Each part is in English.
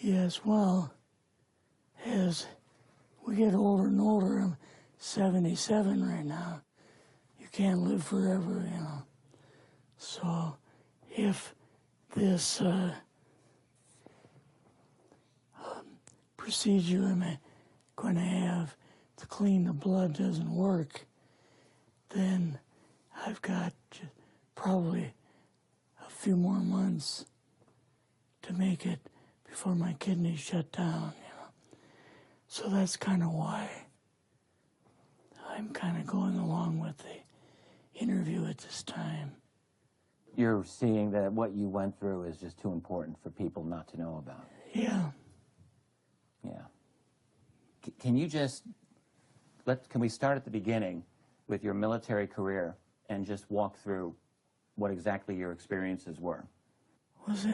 Yes, well, as we get older and older, I'm 77 right now. You can't live forever, you know. So if this procedure I'm going to have to clean the blood doesn't work, then I've got probably a few more months to make it before my kidneys shut down, you know. So that's kind of why I'm kind of going along with the interview at this time. You're seeing that what you went through is just too important for people not to know about. Yeah. Yeah. Can you just, can we start at the beginning with your military career and just walk through what exactly your experiences were? Was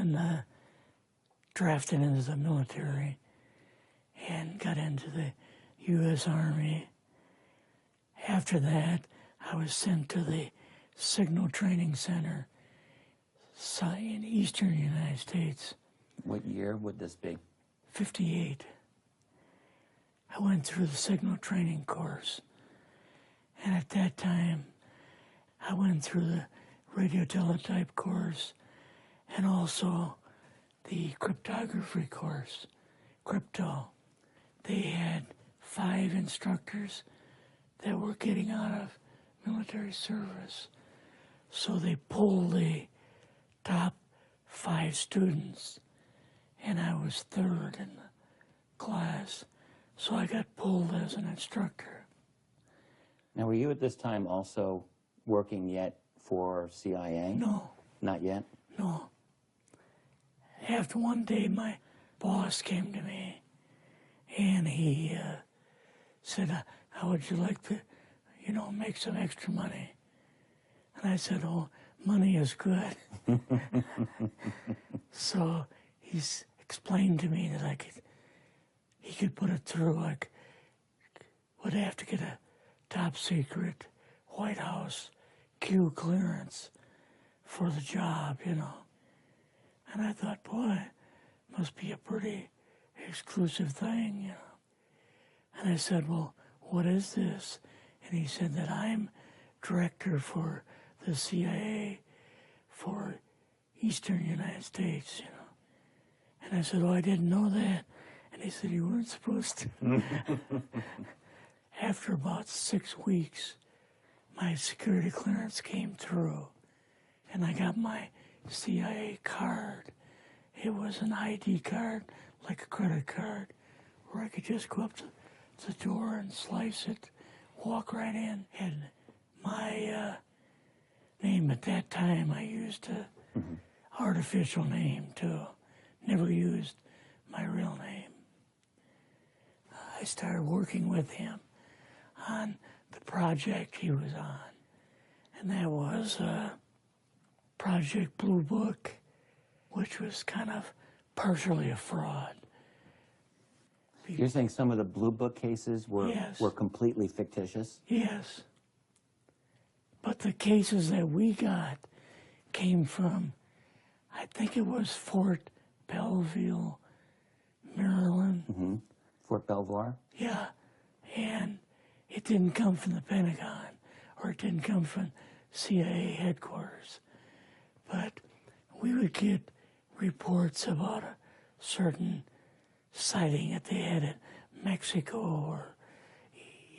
drafted into the military and got into the U.S. Army. After that, I was sent to the Signal Training Center in eastern United States. What year would this be? 58. I went through the Signal Training course. And at that time, I went through the radio teletype course and also the cryptography course, crypto. They had 5 instructors that were getting out of military service. So they pulled the top 5 students, and I was 3rd in the class. So I got pulled as an instructor. Now, were you at this time also working yet for CIA? No. Not yet? No. After one day, my boss came to me, and he said, how would you like to, you know, make some extra money? And I said, oh, money is good. So he's explained to me that he could put it through, would have to get a top secret White House Q clearance for the job, you know. And I thought, boy, must be a pretty exclusive thing, you know. And I said, well, what is this? And he said that I'm director for the CIA for Eastern United States, you know. And I said, oh, I didn't know that. And he said, you weren't supposed to. After about 6 weeks, my security clearance came through, and I got my CIA card. It was an ID card, like a credit card, where I could just go up to the door and slice it, walk right in. And my name at that time, I used a artificial name too. Never used my real name. I started working with him on the project he was on, and that was Project Blue Book, which was kind of partially a fraud. You're saying some of the Blue Book cases were, yes, were completely fictitious? Yes. But the cases that we got came from, I think it was Fort Belvoir, Maryland. Fort Belvoir? Yeah. And it didn't come from the Pentagon, or it didn't come from CIA headquarters. But we would get reports about a certain sighting that they had in Mexico or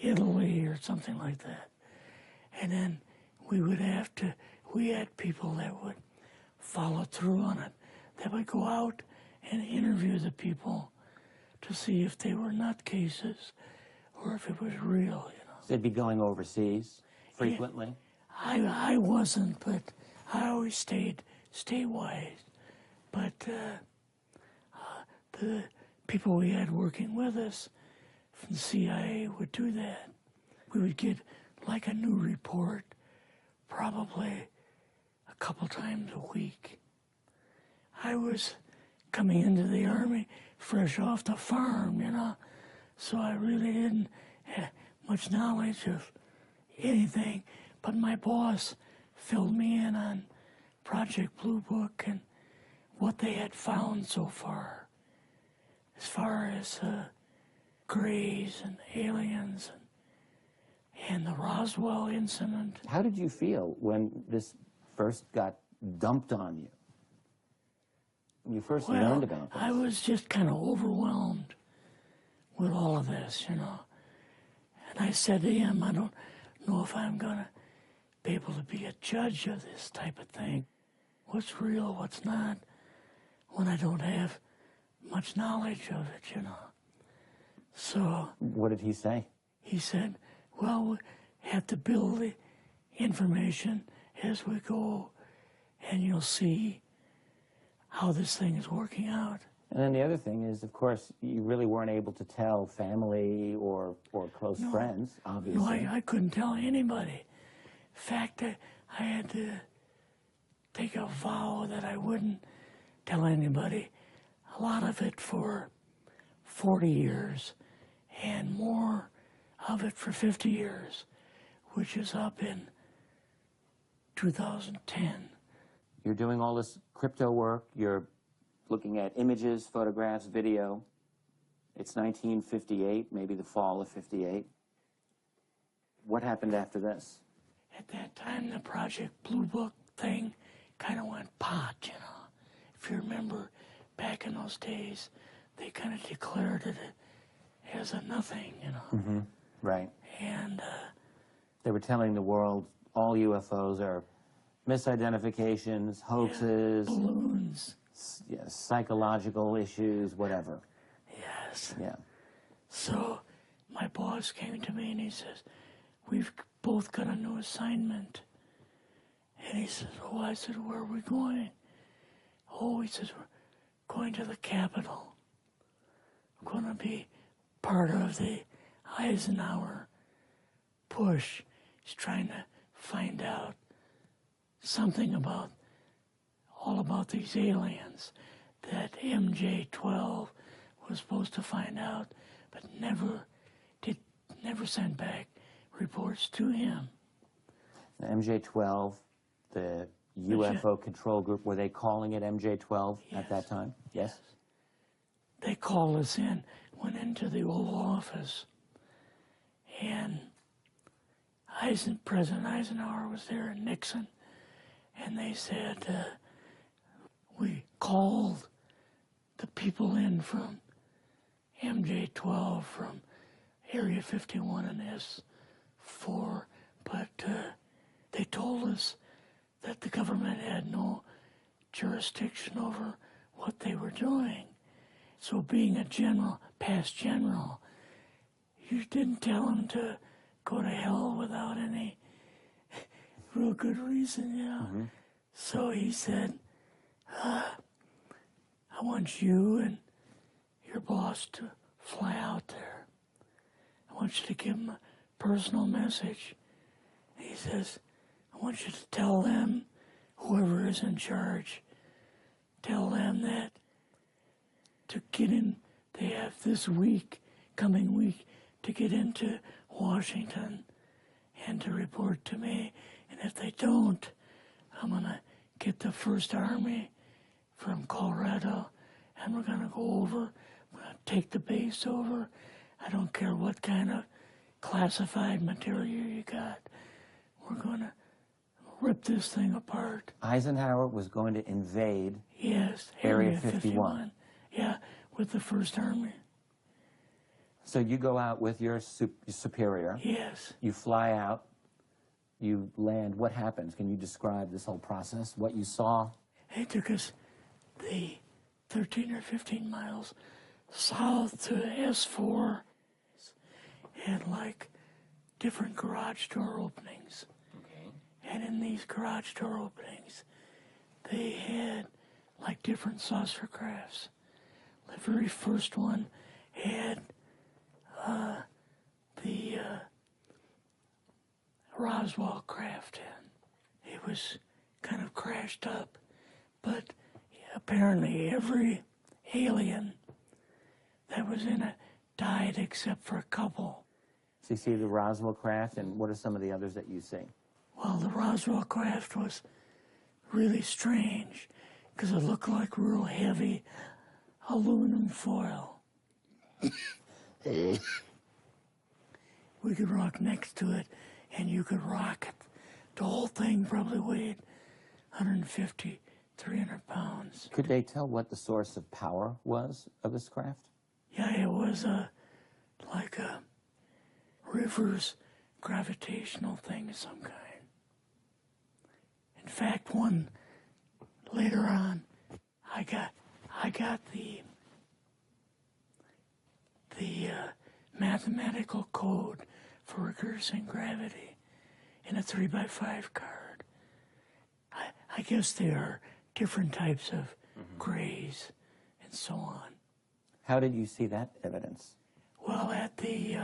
Italy or something like that. And then we would have to, we had people that would follow through on it, that would go out and interview the people to see if they were nutcases or if it was real, you know. So they'd be going overseas frequently? Yeah, I wasn't, but I always stayed statewide. But the people we had working with us from the CIA would do that. We would get like a new report probably a couple times a week. I was coming into the Army fresh off the farm, you know, so I really didn't have much knowledge of anything, but my boss filled me in on Project Blue Book and what they had found so far. this Greys and aliens and the Roswell incident. How did you feel when this first got dumped on you? When you first learned about this? I was just kind of overwhelmed with all of this, you know. And I said to him, I don't know if I'm going to be able to be a judge of this type of thing. What's real, what's not, when I don't have much knowledge of it, you know. So... What did he say? He said, well, we have to build the information as we go, and you'll see how this thing is working out. And then the other thing is, of course, you really weren't able to tell family or close friends, obviously. No, I couldn't tell anybody. In fact, I had to take a vow that I wouldn't tell anybody. A lot of it for 40 years, and more of it for 50 years, which is up in 2010. You're doing all this crypto work, you're looking at images, photographs, video. It's 1958, maybe the fall of 58. What happened after this? At that time, the Project Blue Book thing kind of went pot, you know. If you remember, back in those days, they kind of declared it as a nothing, you know. Mm-hmm. Right. And they were telling the world all UFOs are misidentifications, hoaxes, balloons, psychological issues, whatever. Yes. Yeah. So my boss came to me and he says, we've both got a new assignment. And he says, oh, I said, where are we going? Oh, he says, we're going to the Capitol. We're going to be part of the Eisenhower push. He's trying to find out something about, all about these aliens that MJ-12 was supposed to find out, but never sent back reports to him. The MJ-12, the UFO control group, were they calling it MJ-12 at that time? Yes. They called us in, went into the Oval Office, and President Eisenhower was there and Nixon, and they said, we called the people in from MJ-12 from Area 51 and S4, but they told us that the government had no jurisdiction over what they were doing. So being a general, past general, you didn't tell them to go to hell without any real good reason, you know. Mm-hmm. So he said, I want you and your boss to fly out there. I want you to give them a personal message. He says, I want you to tell them, whoever is in charge, tell them that to get in, they have this week, coming week, to get into Washington and to report to me. And if they don't, I'm going to get the First Army from Colorado, and we're going to go over, we're going to take the base over. I don't care what kind of classified material you got. We're going to rip this thing apart. Eisenhower was going to invade Area 51. Yeah, with the First Army. So you go out with your superior. Yes. You fly out. You land. What happens? Can you describe this whole process, what you saw? It took us the 13 or 15 miles south to S4 and like different garage door openings. Okay. And in these garage door openings, they had like different saucer crafts. The very first one had the Roswell craft in. It was kind of crashed up, but apparently every alien that was in it died except for a couple. So you see the Roswell craft, and what are some of the others that you see? Well, the Roswell craft was really strange because it looked like real heavy aluminum foil. We could rock next to it, and you could rock it. The whole thing probably weighed 150, 300 pounds. Could they tell what the source of power was of this craft? Yeah, it was like a reverse gravitational thing of some kind. In fact, one later on, I got the mathematical code for reversing gravity in a 3x5 card. I guess there are different types of grays and so on. How did you see that evidence? Well, at the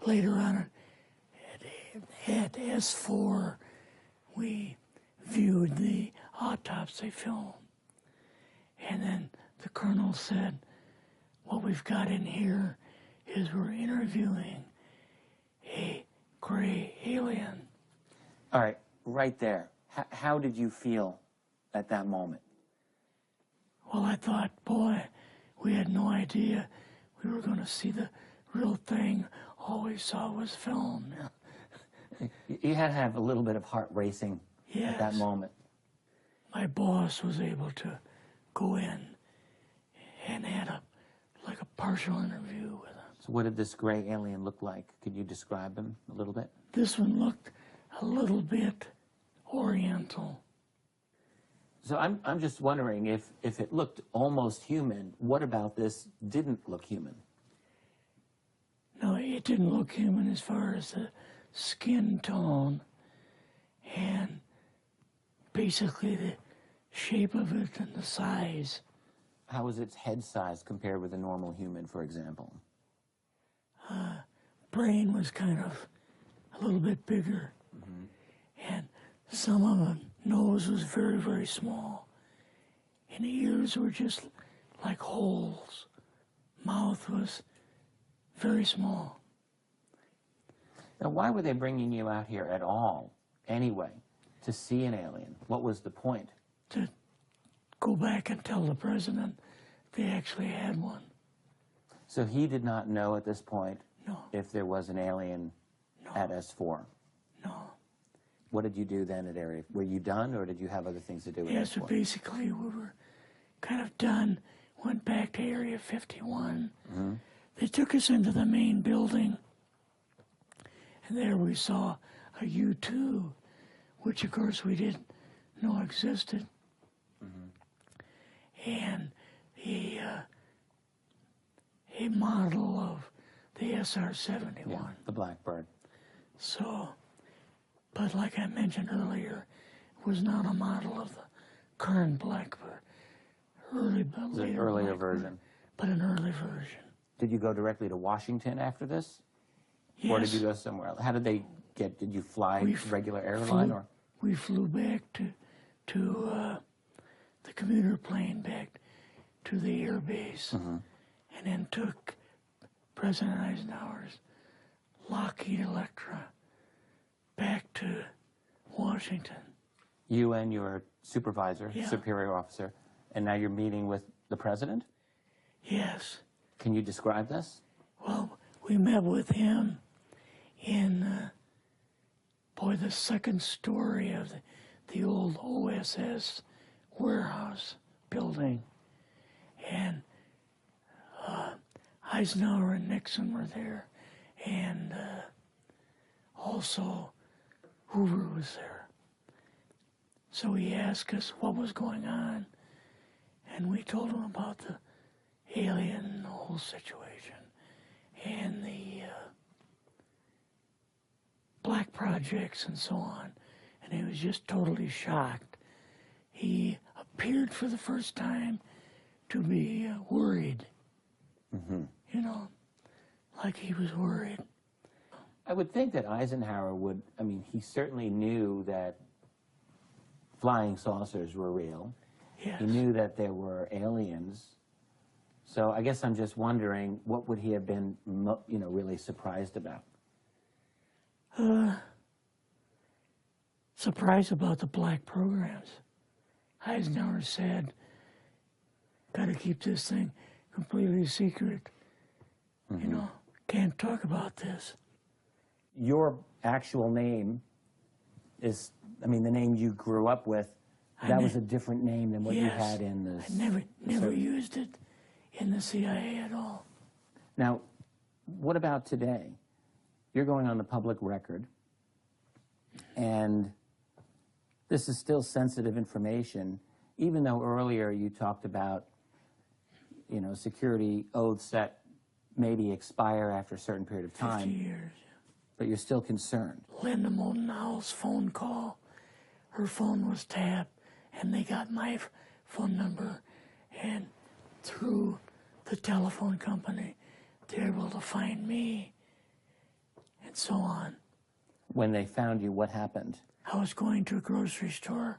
later on at S4, we viewed the autopsy film, and then the colonel said, "What we've got in here is we're interviewing a gray alien." All right, right there. How did you feel at that moment? Well, I thought, boy, we had no idea we were going to see the real thing. All we saw was film. You had to have a little bit of heart racing at that moment. My boss was able to go in and had like a partial interview with him. So what did this gray alien look like? Could you describe him a little bit? This one looked a little bit oriental. So I'm just wondering if it looked almost human, what about this didn't look human? No, it didn't look human as far as the skin tone and basically the shape of it and the size. How was its head size compared with a normal human, for example? Brain was kind of a little bit bigger. And some of the nose was very, very small. And the ears were just like holes. Mouth was very small. Now, why were they bringing you out here at all, anyway, to see an alien? What was the point? To go back and tell the president they actually had one. So he did not know at this point No. if there was an alien at S4? No. What did you do then at Area? Were you done, or did you have other things to do with Yes, so S4? basically we were kind of done. Went back to Area 51. They took us into the main building, and there we saw a U-2, which of course we didn't know existed. And a model of the SR-71. Yeah, the Blackbird. So, but like I mentioned earlier, it was not a model of the current Blackbird. It's an earlier version. But an early version. Did you go directly to Washington after this? Yes. Or did you go somewhere else? How did they get, did you fly regular airline? Or we flew back to the commuter plane back to the air base, and then took President Eisenhower's Lockheed Electra back to Washington. You and your supervisor, superior officer, and now you're meeting with the president? Yes. Can you describe this? Well, we met with him in, the second story of the old OSS warehouse building. And Eisenhower and Nixon were there, and also Hoover was there. So he asked us what was going on, and we told him about the alien and the whole situation, and the black projects and so on, and he was just totally shocked. He appeared for the first time to be worried, you know, like he was worried. I would think that Eisenhower would, I mean, he certainly knew that flying saucers were real. Yes. He knew that there were aliens. So I guess I'm just wondering, what would he have been, really surprised about? Surprised about the black programs. Eisenhower said, got to keep this thing completely secret. You know, can't talk about this. Your actual name is, I mean, the name you grew up with, that was a different name than what you had in the... I never used it in the CIA at all. Now, what about today? You're going on the public record, and this is still sensitive information, even though earlier you talked about, you know, security oaths that maybe expire after a certain period of time. 50 years. But you're still concerned. Linda Motenau's phone call, her phone was tapped, and they got my phone number, and through the telephone company, they were able to find me, and so on. When they found you, what happened? I was going to a grocery store.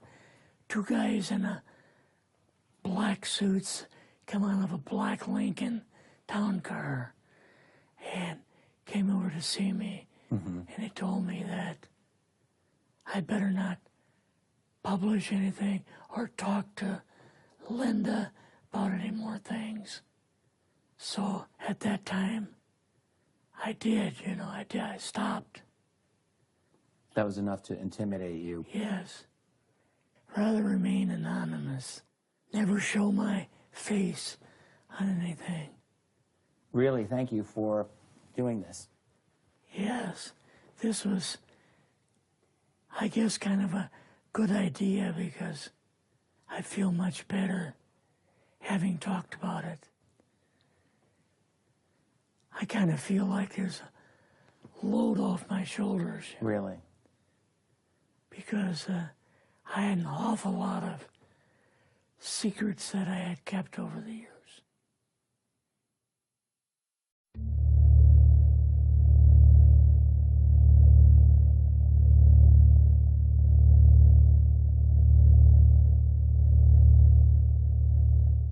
Two guys in a black suits come out of a black Lincoln town car and came over to see me. And they told me that I better not publish anything or talk to Linda about any more things. So at that time, I did, you know, I stopped. That was enough to intimidate you. Yes. Rather remain anonymous. Never show my face on anything. Really, thank you for doing this. Yes, this was, I guess, kind of a good idea because I feel much better having talked about it. I kind of feel like there's a load off my shoulders. Really? Because I had an awful lot of secrets that I had kept over the years.